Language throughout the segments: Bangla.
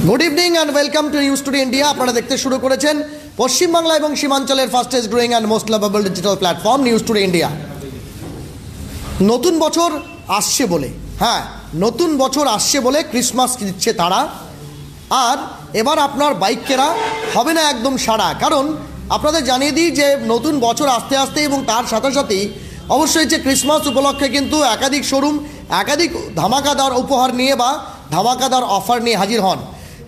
Good evening and welcome to news today India. আপনারা দেখতে শুরু করেছেন পশ্চিমবাংলা এবং সীমাঞ্চলের fastest growing and most lovable digital platform news today India. নতুন বছর আসছে বলে, নতুন বছর আসছে বলে ক্রিসমাস দিচ্ছে তারা। আর এবার আপনার বাইক কেনা হবে না একদম সারা, কারণ আপনাদের জানিয়ে দিই যে নতুন বছর আসতে আসতে এবং তার সাথে সাথেই অবশ্যই যে ক্রিসমাস উপলক্ষে কিন্তু একাধিক শোরুম একাধিক ধামাকাদার উপহার নিয়ে বা ধামাকাদার অফার নিয়ে হাজির হন।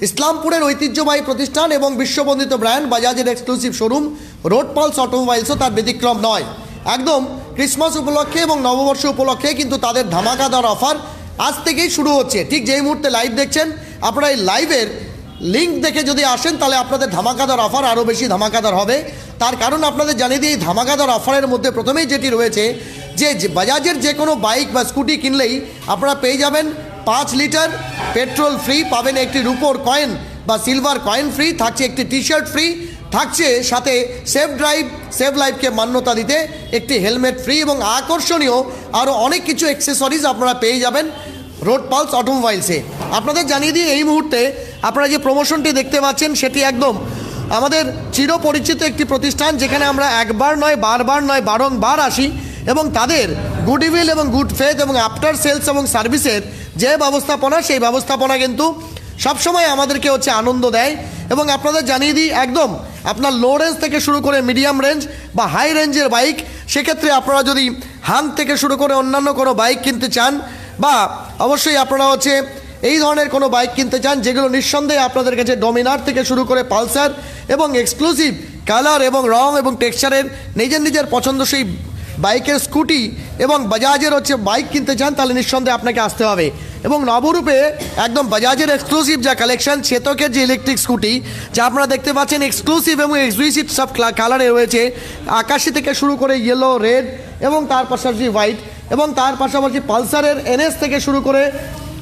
ইসলামপুরের ঐতিহ্যবাহী প্রতিষ্ঠান এবং বিশ্ববন্দিত ব্র্যান্ড বাজাজের এক্সক্লুসিভ শোরুম রোড পালস অটোমোবাইলসও তার ব্যতিক্রম নয়। একদম ক্রিসমাস উপলক্ষে এবং নববর্ষ উপলক্ষে কিন্তু তাদের ধামাকাদার অফার আজ থেকেই শুরু হচ্ছে। ঠিক যেই মুহূর্তে লাইভ দেখছেন, আপনারা এই লাইভের লিঙ্ক দেখে যদি আসেন তাহলে আপনাদের ধামাকাদার অফার আরও বেশি ধামাকাদার হবে। তার কারণ আপনাদের জানিয়ে দিই, এই ধামাকাদার অফারের মধ্যে প্রথমেই যেটি রয়েছে যে বাজাজের যে কোনো বাইক বা স্কুটি কিনলেই আপনারা পেয়ে যাবেন 5 লিটার পেট্রোল ফ্রি, পাবেন একটি রুপোর কয়েন বা সিলভার কয়েন ফ্রি, থাকছে একটি টি শার্ট ফ্রি, থাকছে সাথে সেফ ড্রাইভ সেভ লাইফকে মান্যতা দিতে একটি হেলমেট ফ্রি এবং আকর্ষণীয় আরও অনেক কিছু অ্যাক্সেসরিজ আপনারা পেয়ে যাবেন রোড পালস অটোমোবাইলসে। আপনাদের জানিয়ে দিই, এই মুহূর্তে আপনারা যে প্রমোশনটি দেখতে পাচ্ছেন সেটি একদম আমাদের চিরপরিচিত একটি প্রতিষ্ঠান, যেখানে আমরা একবার নয় বারবার নয় বারংবার আসি এবং তাদের গুডউইল এবং গুড ফেথ এবং আফটার সেলস এবং সার্ভিসের যে ব্যবস্থাপনা, সেই ব্যবস্থাপনা কিন্তু সবসময় আমাদেরকে আনন্দ দেয়। এবং আপনাদের জানিয়ে দিই, একদম আপনার লো রেঞ্জ থেকে শুরু করে মিডিয়াম রেঞ্জ বা হাই রেঞ্জের বাইক, সেক্ষেত্রে আপনারা যদি হাং থেকে শুরু করে অন্যান্য কোনো বাইক কিনতে চান বা অবশ্যই আপনারা এই ধরনের কোনো বাইক কিনতে চান যেগুলো নিঃসন্দেহে আপনাদের কাছে ডমিনার থেকে শুরু করে পালসার এবং এক্সক্লুসিভ কালার এবং রং এবং টেক্সচারের নিজের পছন্দসই বাইকের স্কুটি এবং বাজাজের বাইক কিনতে চান, তাহলে নিঃসন্দেহে আপনাকে আসতে হবে। এবং নবরূপে একদম বাজাজের এক্সক্লুসিভ যা কালেকশন, চেতকের যে ইলেকট্রিক স্কুটি যা আপনারা দেখতে পাচ্ছেন এক্সক্লুসিভ এবং এক্সক্লুসিভ সব কালারে রয়েছে, আকাশি থেকে শুরু করে ইয়েলো, রেড এবং তার পাশাপাশি হোয়াইট, এবং তার পাশাপাশি পালসারের এনএস থেকে শুরু করে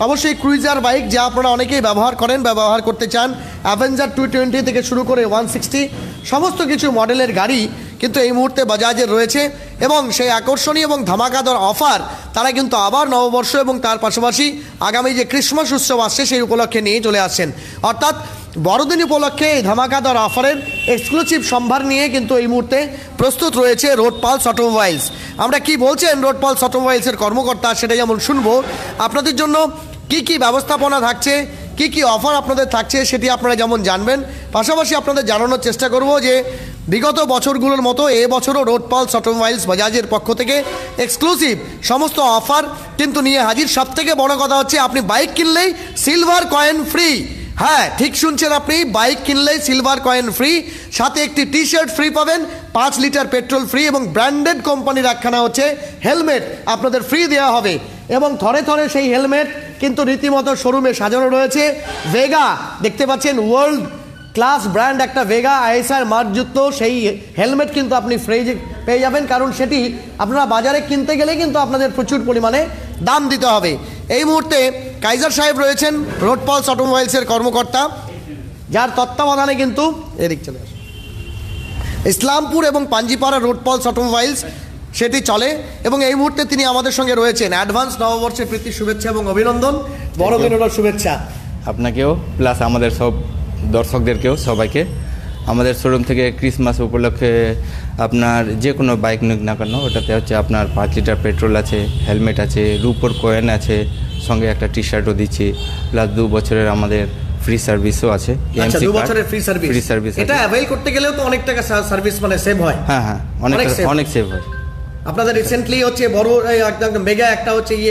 অবশ্যই ক্রুইজার বাইক যা আপনারা অনেকেই ব্যবহার করেন বা ব্যবহার করতে চান, অ্যাভেঞ্জার 220 থেকে শুরু করে 160 সমস্ত কিছু মডেলের গাড়ি কিন্তু এই মুহূর্তে বাজাজের রয়েছে। এবং সেই আকর্ষণীয় এবং ধামাকাদার অফার তারা কিন্তু আবার নববর্ষ এবং তার পাশাপাশি আগামী যে ক্রিসমাস উৎসব আসছে সেই উপলক্ষে নিয়ে চলে আসছেন। অর্থাৎ বড়দিন উপলক্ষে এই ধামাকাদার অফারের এক্সক্লুসিভ সম্ভার নিয়ে কিন্তু এই মুহূর্তে প্রস্তুত রয়েছে রোড পালস অটোমোবাইলস। আমরা কি বলছেন রোড পালস অটোমোবাইলসের কর্মকর্তা সেটা যেমন শুনবো, আপনাদের জন্য কি কি ব্যবস্থাপনা থাকছে, কি কি অফার আপনাদের থাকছে সেটি আপনারা যেমন জানবেন, পাশাপাশি আপনাদের জানানোর চেষ্টা করব যে বিগত বছরগুলোর মতো এবছরও রোড পালস অটোমোবাইলস বাজাজের পক্ষ থেকে এক্সক্লুসিভ সমস্ত অফার কিন্তু নিয়ে হাজির। সবথেকে বড় কথা হচ্ছে, আপনি বাইক কিনলেই সিলভার কয়েন ফ্রি। হ্যাঁ, ঠিক শুনছেন, আপনি বাইক কিনলেই সিলভার কয়েন ফ্রি, সাথে একটি টি শার্ট ফ্রি পাবেন, 5 লিটার পেট্রোল ফ্রি এবং ব্র্যান্ডেড কোম্পানির একখানা হেলমেট আপনাদের ফ্রি দেওয়া হবে। এবং থরে থরে সেই হেলমেট কিন্তু রীতিমতো শোরুমে সাজানো রয়েছে। ভেগা দেখতে পাচ্ছেন, ওয়ার্ল্ড ক্লাস ব্র্যান্ড একটা ভেগা আইএসআর মার্কযুক্ত সেই হেলমেট কিন্তু আপনি ফ্রি পেয়ে যাবেন, কারণ সেটি আপনারা বাজারে কিনতে গেলে কিন্তু আপনাদের প্রচুর পরিমাণে দাম দিতে হবে। এই মুহূর্তে কাইজার সাহেব রয়েছেন রোড পালস অটোমোবাইলসের কর্মকর্তা, যার তত্ত্বাবধানে কিন্তু এদিক চলে আসে ইসলামপুর এবং পাঞ্জিপাড়া রোড পালস অটোমোবাইলস সেটি চলে। এবং এই মুহূর্তে তিনি আমাদের সঙ্গে রয়েছেন। অ্যাডভান্স নববর্ষের প্রীতি শুভেচ্ছা এবং অভিনন্দন, বড়দিনেরও শুভেচ্ছা আপনাকেও, প্লাস আমাদের সব দর্শকদেরকেও সবাইকে। আমাদের শোরুম থেকে ক্রিসমাস উপলক্ষে আপনার যে কোনো বাইক নিক না কেন, ওটাতে আপনার 5 লিটার পেট্রোল আছে, হেলমেট আছে, রুপোর কয়েন আছে, সঙ্গে একটা টি শার্টও দিচ্ছি, প্লাস 2 বছরের আমাদের ফ্রি সার্ভিসও আছে। 2 বছরের ফ্রি সার্ভিস, এটা অ্যাভেল করতে গেলেও তো অনেক টাকা সার্ভিস সেভ হয়। হ্যাঁ, অনেক সেভ হয়। আপনাদের রিসেন্টলি বড় একদম মেগা একটা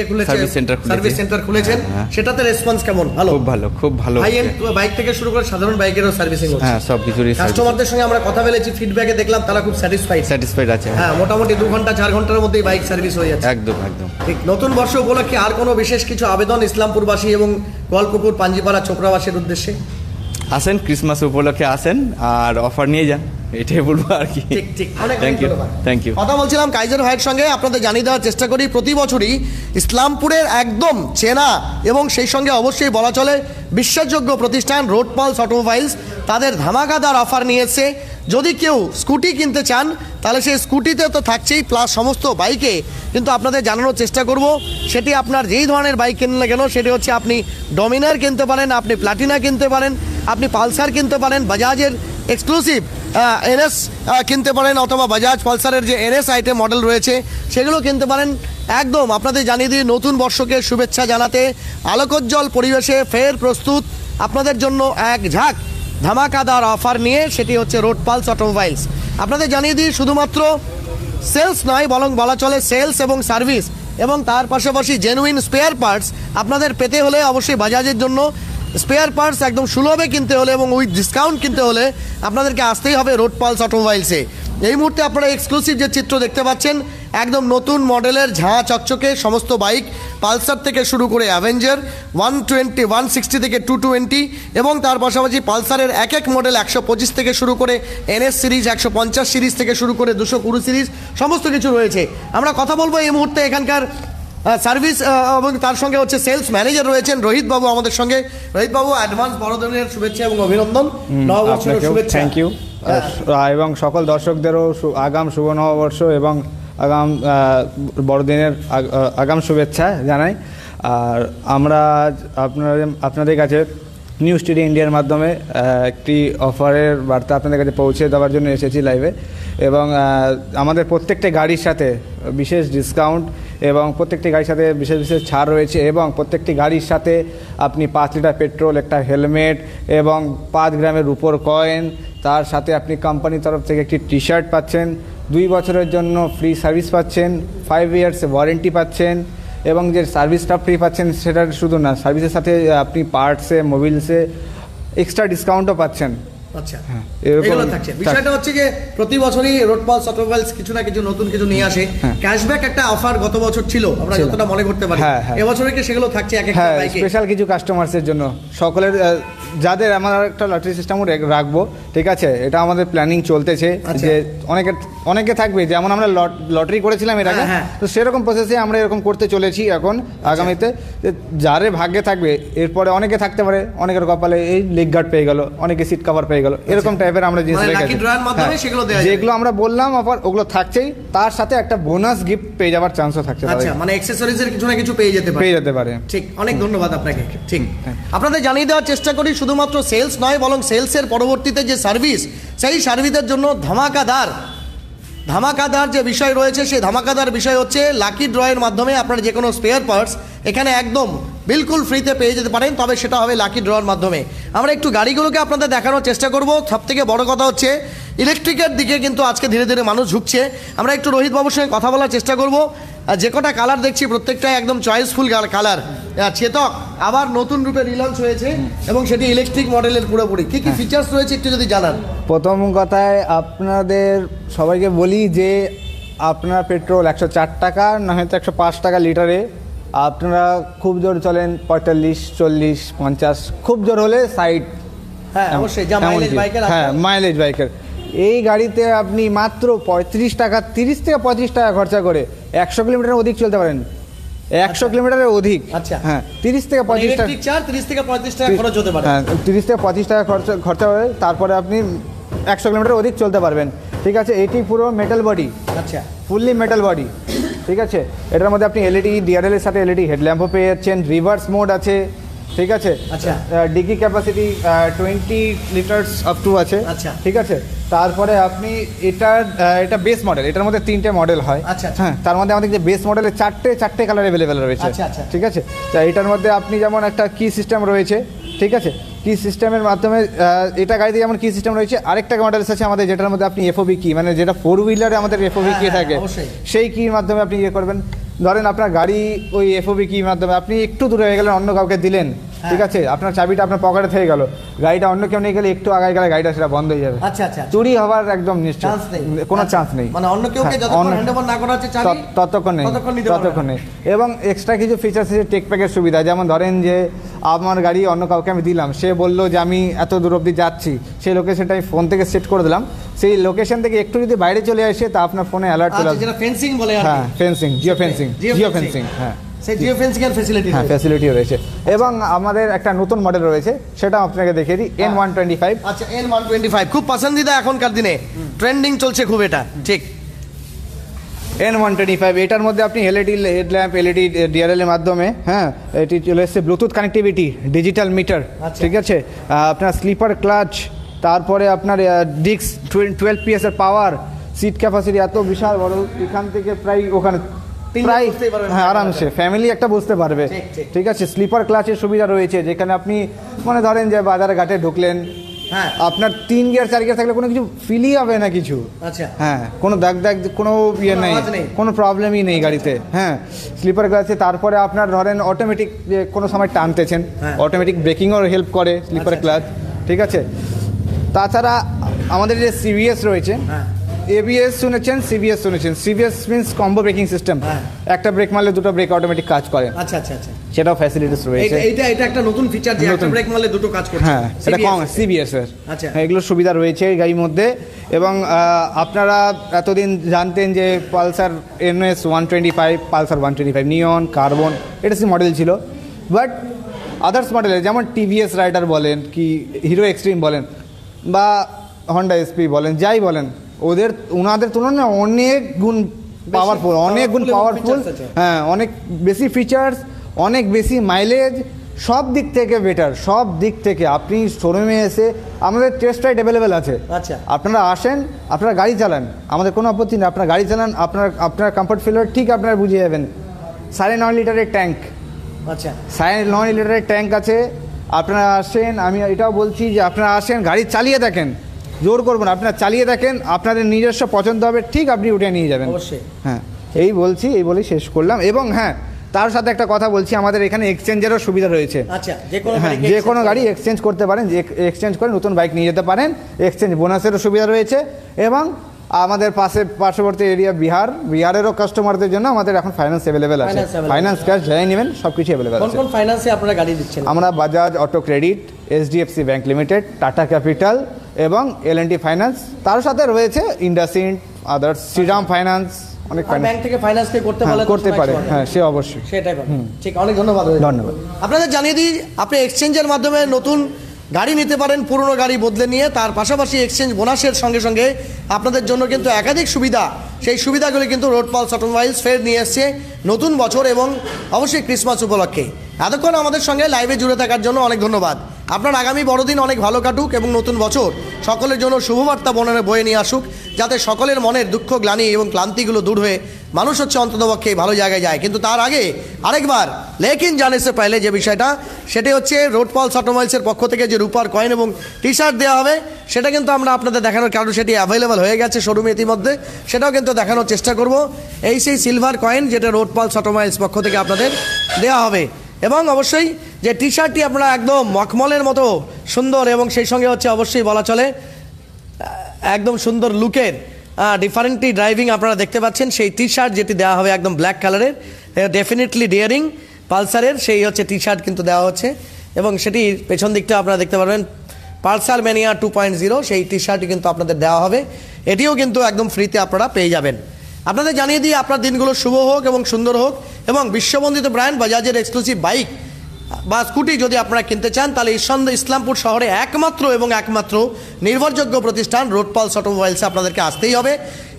খুলেছে, সার্ভিস সেন্টার খুলেছেন, সেটাতে রেসপন্স কেমন? ভালো, খুব ভালো। হাই এন্ড বাইক থেকে শুরু করে সাধারণ বাইকেরও সার্ভিসিং হচ্ছে। হ্যাঁ, সব কিছুরই। কাস্টমারদের সঙ্গে আমরা কথা বলেছি, ফিডব্যাকে দেখলাম তারা খুব স্যাটিসফাইড আছে। হ্যাঁ, মোটামুটি 2 ঘন্টা 4 ঘন্টার মধ্যেই বাইক সার্ভিস হয়ে যাচ্ছে। একদম। ঠিক। নতুন বর্ষ উপলক্ষে আর কোনো বিশেষ কিছু আবেদন ইসলামপুরবাসী এবং গোয়ালপুকুর পাঞ্জিপাড়া চোপড়াবাসীর উদ্দেশ্যে? আসেন, ক্রিসমাস উপলক্ষে আসেন আর অফার নিয়ে যান, এটাই বলবো আর কি। ঠিক ঠিক, অনেক থ্যাংক ইউ, ধন্যবাদ। Thank you. কথা বলছিলাম কাইজার ভাইয়ের সঙ্গে। আপনাদের জানিয়ে দেওয়ার চেষ্টা করি, প্রতি বছরই ইসলামপুরের একদম চেনা এবং সেই সঙ্গে অবশ্যই বলা চলে বিশ্বাসযোগ্য প্রতিষ্ঠান রোড পালস অটোমোবাইলস তাদের ধামাকাদার অফার নিয়েছে। যদি কেউ স্কুটি কিনতে চান তাহলে সেই স্কুটিতে তো থাকছেই, প্লাস সমস্ত বাইকে কিন্তু আপনাদের জানানোর চেষ্টা করব, সেটি আপনার যেই ধরনের বাইক কিনুন না কেন, সেটি হচ্ছে আপনি ডমিনার কিনতে পারেন, আপনি প্লাটিনা কিনতে পারেন, আপনি পালসার কিনতে পারেন, বাজাজের এক্সক্লুসিভ এনএস কিনতে পারেন, অথবা বাজাজ পালসারের যে এনএস আইটেম মডেল রয়েছে সেগুলো কিনতে পারেন। একদম আপনাদের জানিয়ে দিই, নতুন বর্ষকে শুভেচ্ছা জানাতে আলোকোজ্জ্বল পরিবেশে ফের প্রস্তুত আপনাদের জন্য এক ঝাঁক ধামাকাদার অফার নিয়ে, সেটি হচ্ছে রোড পালস অটোমোবাইলস। আপনাদের জানিয়ে দিই, শুধুমাত্র সেলস নয় বরং বলা চলে সেলস এবং সার্ভিস এবং তার পাশাপাশি জেনুইন স্পেয়ার পার্টস আপনাদের পেতে হলে অবশ্যই বাজাজের জন্য স্পেয়ার পার্টস একদম সুলভে কিনতে হলে এবং উইথ ডিসকাউন্ট কিনতে হলে আপনাদেরকে আসতেই হবে রোড পালস অটোমোবাইলসে। এই মুহূর্তে আপনারা এক্সক্লুসিভ যে চিত্র দেখতে পাচ্ছেন, একদম নতুন মডেলের ঝাঁ চকচকে সমস্ত বাইক, পালসার থেকে শুরু করে অ্যাভেঞ্জার 120, 160 থেকে 220 এবং তার পাশাপাশি পালসারের এক এক মডেল 125 থেকে শুরু করে এনএস সিরিজ, 150 সিরিজ থেকে শুরু করে 220 সিরিজ সমস্ত কিছু রয়েছে। আমরা কথা বলবো এই মুহূর্তে এখানকার সার্ভিস এবং তার সঙ্গে হচ্ছে সেলস ম্যানেজার রয়েছেন রোহিত বাবু আমাদের সঙ্গে। রোহিত বাবু, অ্যাডভান্স বড়দিনের শুভেচ্ছা এবং অভিনন্দন, নববর্ষের শুভেচ্ছা। Thank you. এবং সকল দর্শকদেরও আগাম শুভ নববর্ষ এবং আগাম বড়দিনের আগাম শুভেচ্ছা জানাই। আর আমরা আপনাদের কাছে নিউজ টুডে ইন্ডিয়ার মাধ্যমে একটি অফারের বার্তা আপনাদের কাছে পৌঁছে দেওয়ার জন্য এসেছি লাইভে। এবং আমাদের প্রত্যেকটা গাড়ির সাথে বিশেষ ডিসকাউন্ট এবং প্রত্যেকটি গাড়ির সাথে বিশেষ বিশেষ ছাড় রয়েছে এবং প্রত্যেকটি গাড়ির সাথে আপনি 5 লিটার পেট্রোল, একটা হেলমেট এবং 5 গ্রামের রূপোর কয়েন, তার সাথে আপনি কোম্পানির তরফ থেকে একটি টি শার্ট পাচ্ছেন, 2 বছরের জন্য ফ্রি সার্ভিস পাচ্ছেন, 5 ইয়ার্স ওয়ারেন্টি পাচ্ছেন এবং যে সার্ভিসটা ফ্রি পাচ্ছেন সেটা শুধু না, সার্ভিসের সাথে আপনি পার্টসে, মোবিলসে এক্সট্রা ডিসকাউন্টও পাচ্ছেন। আচ্ছা, এগুলো থাকছে। বিষয়টা হচ্ছে যে প্রতি বছরই রোড পালস অটোমোবাইলস কিছু না কিছু নতুন কিছু নিয়ে আসে। ক্যাশব্যাক একটা অফার গত বছর ছিল, আমরা যতটা মনে করতে পারি, এবছরে কি সেগুলো থাকছে এক একটা বাইকে? স্পেশাল কিছু কাস্টমার্সের জন্য, সকলের যাদের আমরা একটা লটারি সিস্টেমও রাখবো, ঠিক আছে, এটা আমাদের প্ল্যানিং চলতেছে যে অনেকে থাকবে, যেমন আমরা লটারি করেছিলাম এর আগে, তো সেরকম প্রসেসে আমরা এরকম করতে চলেছি এখন আগামীতে। যারে ভাগ্যে থাকবে, এরপরে অনেকে থাকতে পারে অনেকের কপালে এই লেগ গার্ড পেয়ে গেল, অনেকে সিট কভার পেয়ে গেল, এরকম টাইপের আমরা জিনিস রেখেছি। যেগুলো আমরা বললাম অফার ওগুলো থাকছেই, তার সাথে একটা বোনাস গিফট পেয়ে যাওয়ার চান্সও থাকছে। আচ্ছা, মানে অ্যাকসেসরিজের কিছু না কিছু পেয়ে যেতে পারে। ঠিক, অনেক ধন্যবাদ আপনাকে। ঠিক, আপনাদের জানিয়ে দেওয়ার চেষ্টা করি, শুধুমাত্র সেলস নয় বরং সেলসের পরবর্তীতে যে সার্ভিস, সেই সার্ভিসের জন্য ধামাকাদার যে বিষয় রয়েছে, সেই ধামাকাদার বিষয় হচ্ছে লাকি ড্রয়ের মাধ্যমে আপনার যে কোনো স্পেয়ার পার্টস এখানে একদম বিলকুল ফ্রিতে পেয়ে যেতে পারেন, তবে সেটা হবে লাকি ড্রয়ের মাধ্যমে। আমরা একটু গাড়িগুলোকে আপনাদের দেখানোর চেষ্টা করব। সবথেকে বড় কথা হচ্ছে ইলেকট্রিকের দিকে কিন্তু আজকে ধীরে ধীরে মানুষ ঝুঁকছে। আমরা একটু রোহিত বাবুর সঙ্গে কথা বলার চেষ্টা করব। যে কটা কালার দেখছি প্রত্যেকটাই একদম চয়েসফুল কালার। চেতক আবার নতুন রূপে রিলঞ্চ হয়েছে এবং সেটি ইলেকট্রিক মডেলের পুরোপুরি। কী কী ফিচার্স রয়েছে একটু যদি জানান। প্রথম কথায় আপনাদের সবাইকে বলি যে আপনার পেট্রোল 104 টাকা না হয়তো 105 টাকা লিটারে, আপনারা খুব জোর চলেন 45, 40, 50, খুব জোর হলে 60। হ্যাঁ, অবশ্যই, যা মাইলেজ বাইকের। হ্যাঁ, মাইলেজ বাইকের এই গাড়িতে আপনি মাত্র 35 টাকা, 30 থেকে 35 টাকা খরচা করে 100 কিলোমিটারের অধিক চলতে পারেন। 100 কিলোমিটারের অধিক। আচ্ছা, হ্যাঁ, 30 থেকে 35 টাকা, 30 থেকে 35 টাকা খরচ হতে পারে। হ্যাঁ, 30 থেকে 35 টাকা খরচা হবে, তারপরে আপনি 100 কিলোমিটার অধিক চলতে পারবেন। ঠিক আছে, এটি পুরো মেটাল বডি। আচ্ছা, ফুললি মেটাল বডি। ঠিক আছে, এটার মধ্যে আপনি এলইডি ডিআরএল এর সাথে এলইডি হেডল্যাম্পও পেয়ে যাচ্ছেন, রিভার্স মোড আছে। ঠিক আছে, আচ্ছা, dicky capacity 20 litres up to আছে। আচ্ছা, ঠিক আছে, তারপরে আপনি এটা বেস মডেল, এটার মধ্যে 3টে মডেল হয়। আচ্ছা, হ্যাঁ, তার মধ্যে আমাদের যে বেস মডেলে 4টে কালার অ্যাভেলেবেল রয়েছে। আচ্ছা, ঠিক আছে, তা এটার মধ্যে আপনি যেমন একটা কি সিস্টেম রয়েছে, ঠিক আছে, কি সিস্টেমের মাধ্যমে এটা গাড়িতে যেমন কি সিস্টেম রয়েছে, আরেকটা মডেলস আছে আমাদের যেটার মধ্যে আপনি এফওবি কি, মানে যেটা 4 হুইলারে আমাদের এফওবি কি থাকে, সেই কির মাধ্যমে আপনি ইয়ে করবেন। ধরেন আপনার গাড়ি ওই এফওবি কির মাধ্যমে আপনি একটু দূরে হয়ে গেলেন, অন্য কাউকে দিলেন, ঠিক আছে, আপনার চাবিটা আপনার পকেটে থেকে গেল, গাড়িটা অন্য কেউ নিয়ে গেলে একটু আগায় গেলে গাড়িটা সেটা বন্ধ হয়ে যাবে। আচ্ছা আচ্ছা, চুরি হওয়ার একদম নিশ্চয় কোনো চান্স নেই, মানে অন্য কেউকে যতক্ষণ হ্যান্ডওভার না করা হচ্ছে চাবি ততক্ষণ নেই। এবং এক্সট্রা কিছু ফিচার্স আছে টেক প্যাকের সুবিধা, যেমন ধরেন যে আমার গাড়ি অন্য কাউকে আমি দিলাম, সে বললো যে আমি এত দূর অবধি যাচ্ছি, সেই লোকেশনটা আমি ফোন থেকে সেট করে দিলাম, সেই লোকেশন থেকে একটু যদি বাইরে চলে আসে তা আপনার ফোনে অ্যালার্ট চলে আসবে। যেটা ফেন্সিং বলে, হ্যাঁ ফেন্সিং, জিও ফেন্সিং, হ্যাঁ সেই জিও ফেন্সিং এর ফ্যাসিলিটি, হ্যাঁ ফ্যাসিলিটিও রয়েছে। এবং আমাদের একটা নতুন মডেল রয়েছে, সেটা আপনাকে দেখিয়ে দিই, N125। আচ্ছা, N125 খুব পছন্দিদা এখনকার দিনে, ট্রেন্ডিং চলছে খুব এটা, ঠিক। N125 এটার মধ্যে আপনি এলইডি হেডল্যাম্প, এলইডি ডিআরএল এর মাধ্যমে, হ্যাঁ এটি চলে এসেছে ব্লুটুথ কানেক্টিভিটি, ডিজিটাল মিটার, ঠিক আছে, আপনার স্লিপার ক্লাচ, তারপরে আপনার ডিস্ক 12 PS এর পাওয়ার, সিট ক্যাপাসিটি এত বিশাল বড়, এখান থেকে প্রায় ওখানে প্রায়, হ্যাঁ আরামসে ফ্যামিলি একটা বুঝতে পারবে, ঠিক আছে। স্লিপার ক্লাচের সুবিধা রয়েছে, যেখানে আপনি মনে ধরেন যে বাজারে ঘাটে ঢুকলেন, হ্যাঁ আপনার 3 গিয়ার 4 গিয়ার থাকলে কোনো কিছু ফিলই হবে না কিছু, আচ্ছা হ্যাঁ কোনো দাগ কোনো ইয়ে নেই, কোনো প্রবলেমই নেই গাড়িতে, হ্যাঁ স্লিপার ক্লাচে। তারপরে আপনার ধরেন অটোমেটিক যে কোনো সময় টানতেছেন, অটোমেটিক ব্রেকিংও হেল্প করে স্লিপার ক্লাচ, ঠিক আছে। তাছাড়া আমাদের যে সিবিএস রয়েছে, এবিএস শুনেছেন, সিবিএস শুনেছেন, CBS means combo braking system, একটা ব্রেক মারলে দুটো ব্রেক অটোমেটিক কাজ করে, আচ্ছা আচ্ছা আচ্ছা, সেটাও ফ্যাসিলিটিস রয়েছে। এটা একটা নতুন ফিচার যে একটা ব্রেক মারলে দুটো কাজ করছে, হ্যাঁ এটা কম সিবিএস এর, আচ্ছা এগুলো সুবিধা রয়েছে এই গাড়ির মধ্যে। এবং আপনারা এতদিন জানতেন যে পালসার NS 125, পালসার 125 নিয়ন, কার্বন, এটা সি মডেল ছিল, বাট আদার্স মডেলের যেমন টিভিএস রাইডার বলেন, কি হিরো এক্সট্রিম বলেন, বা হন্ডা এসপি বলেন, যাই বলেন, ওনাদের তুলনায় অনেক গুণ পাওয়ারফুল, হ্যাঁ অনেক বেশি ফিচার্স, অনেক বেশি মাইলেজ, সব দিক থেকে বেটার, সব দিক থেকে। আপনি শোরুমে এসে আমাদের টেস্ট রাইড অ্যাভেলেবেল আছে, আচ্ছা আপনারা আসেন, আপনারা গাড়ি চালান, আমাদের কোনো আপত্তি নেই, আপনারা গাড়ি চালান, আপনার কমফর্ট ফিল ঠিক আপনারা বুঝিয়ে যাবেন। 9.5 লিটারের ট্যাঙ্ক, আচ্ছা 9.5 লিটারের ট্যাঙ্ক আছে, আপনারা আসেন, আমি এটাও বলছি যে আপনারা আসেন, গাড়ি চালিয়ে দেখেন, জোর করবেন, আপনারা চালিয়ে দেখেন, আপনাদের নিজস্ব পছন্দ হবে, ঠিক আপনি উঠে নিয়ে যাবেন, অবশ্যই। হ্যাঁ এই বলেই শেষ করলাম। এবং হ্যাঁ তার সাথে একটা কথা বলছি, আমাদের এখানে এক্সচেঞ্জেরও সুবিধা রয়েছে, আচ্ছা যে কোনো গাড়ি এক্সচেঞ্জ করতে পারেন, যে এক্সচেঞ্জ করে নতুন বাইক নিয়ে যেতে পারেন, এক্সচেঞ্জ বোনাসেরও সুবিধা রয়েছে। এবং আমাদের পার্শ্ববর্তী এরিয়া বিহারেরও কাস্টমারদের জন্য আমাদের এখন ফাইন্যান্স অ্যাভেলেবেল আছে, ফাইন্যান্স ক্যাশ যাই নেবেন সব কিছু অ্যাভেলেবেল আছে। কোন ফাইন্যান্সে আপনারা গাড়ি দিচ্ছেন? আমরা Bajaj auto credit, HDFC bank limited, tata capital এবং L&T ফাইন্যান্স, তার সাথে রয়েছে ইন্ডাসইন্ড, আদার্স, শ্রীরাম ফাইন্যান্স, অনেক ব্যাংক থেকে ফাইন্যান্স করতে পারে, হ্যাঁ সে অবশ্যই, সেটাই ঠিক। অনেক ধন্যবাদ। আপনাদের জানিয়ে দিই, আপনি এক্সচেঞ্জের মাধ্যমে নতুন গাড়ি নিতে পারেন, পুরনো গাড়ি বদলে নিয়ে, তার পাশাপাশি এক্সচেঞ্জ বোনাসের সঙ্গে সঙ্গে আপনাদের জন্য কিন্তু একাধিক সুবিধা, সেই সুবিধাগুলি কিন্তু রোড পালস অটোমোবাইলস ফের নিয়ে এসছে নতুন বছর এবং অবশ্যই ক্রিসমাস উপলক্ষে। এতক্ষণ আমাদের সঙ্গে লাইভে জুড়ে থাকার জন্য অনেক ধন্যবাদ। আপনার আগামী বড়দিন অনেক ভালো কাটুক এবং নতুন বছর সকলের জন্য শুভবার্তা বয়ে নিয়ে আসুক, যাতে সকলের মনের দুঃখ, গ্লানি এবং ক্লান্তিগুলো দূর হয়ে মানুষ হচ্ছে অন্ততপক্ষে ভালো জায়গায় যায়। কিন্তু তার আগে আরেকবার লেকিন জানে সে পহলে যে বিষয়টা, সেটি হচ্ছে রোড পালস অটোমোবাইলসের পক্ষ থেকে যে রূপার কয়েন এবং টি-শার্ট দেওয়া হবে, সেটা কিন্তু আমরা আপনাদের দেখানোর, কারণ সেটি অ্যাভেলেবেল হয়ে গেছে শোরুমে ইতিমধ্যে, সেটাও কিন্তু দেখানোর চেষ্টা করব। এই সেই সিলভার কয়েন যেটা রোড পালস অটোমোবাইলস পক্ষ থেকে আপনাদের দেওয়া হবে। এবং অবশ্যই যে টি-শার্টটি আপনারা একদম মখমলের মতো সুন্দর, এবং সেই সঙ্গে হচ্ছে অবশ্যই বলা চলে একদম সুন্দর লুকের ডিফারেন্টলি ড্রাইভিং আপনারা দেখতে পাচ্ছেন, সেই টি-শার্ট যেটি দেওয়া হবে একদম ব্ল্যাক কালারের, ডেফিনেটলি ডিয়ারিং পালসারের সেই হচ্ছে টি-শার্ট কিন্তু দেওয়া হচ্ছে। এবং সেটি পেছন দিকটা আপনারা দেখতে পারবেন পালসার ম্যানিয়া 2.0, সেই টি-শার্টটি কিন্তু আপনাদের দেওয়া হবে, এটিও কিন্তু একদম ফ্রিতে আপনারা পেয়ে যাবেন। আপনাদের জানিয়ে দিই, আপনার দিনগুলো শুভ হোক এবং সুন্দর হোক, এবং বিশ্ববন্দিত ব্র্যান্ড বাজাজের এক্সক্লুসিভ বাইক বা স্কুটি যদি আপনারা কিনতে চান, তাহলে ইসলামপুর শহরে একমাত্র নির্ভরযোগ্য প্রতিষ্ঠান রোড পালস অটোমোবাইলসে আপনাদেরকে আসতেই হবে।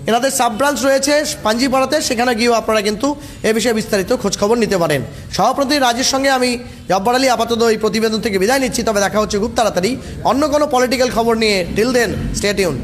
এনাদের সাব ব্রাঞ্চ রয়েছে পাঞ্জিপাড়াতে, সেখানে গিয়েও আপনারা কিন্তু এ বিষয়ে বিস্তারিত খোঁজখবর নিতে পারেন। সভাপতি রাজের সঙ্গে আমি জব্বার আলী আপাতত এই প্রতিবেদন থেকে বিদায় নিচ্ছি, তবে দেখা হচ্ছে খুব তাড়াতাড়ি অন্য কোনো পলিটিক্যাল খবর নিয়ে। Till then stay tuned.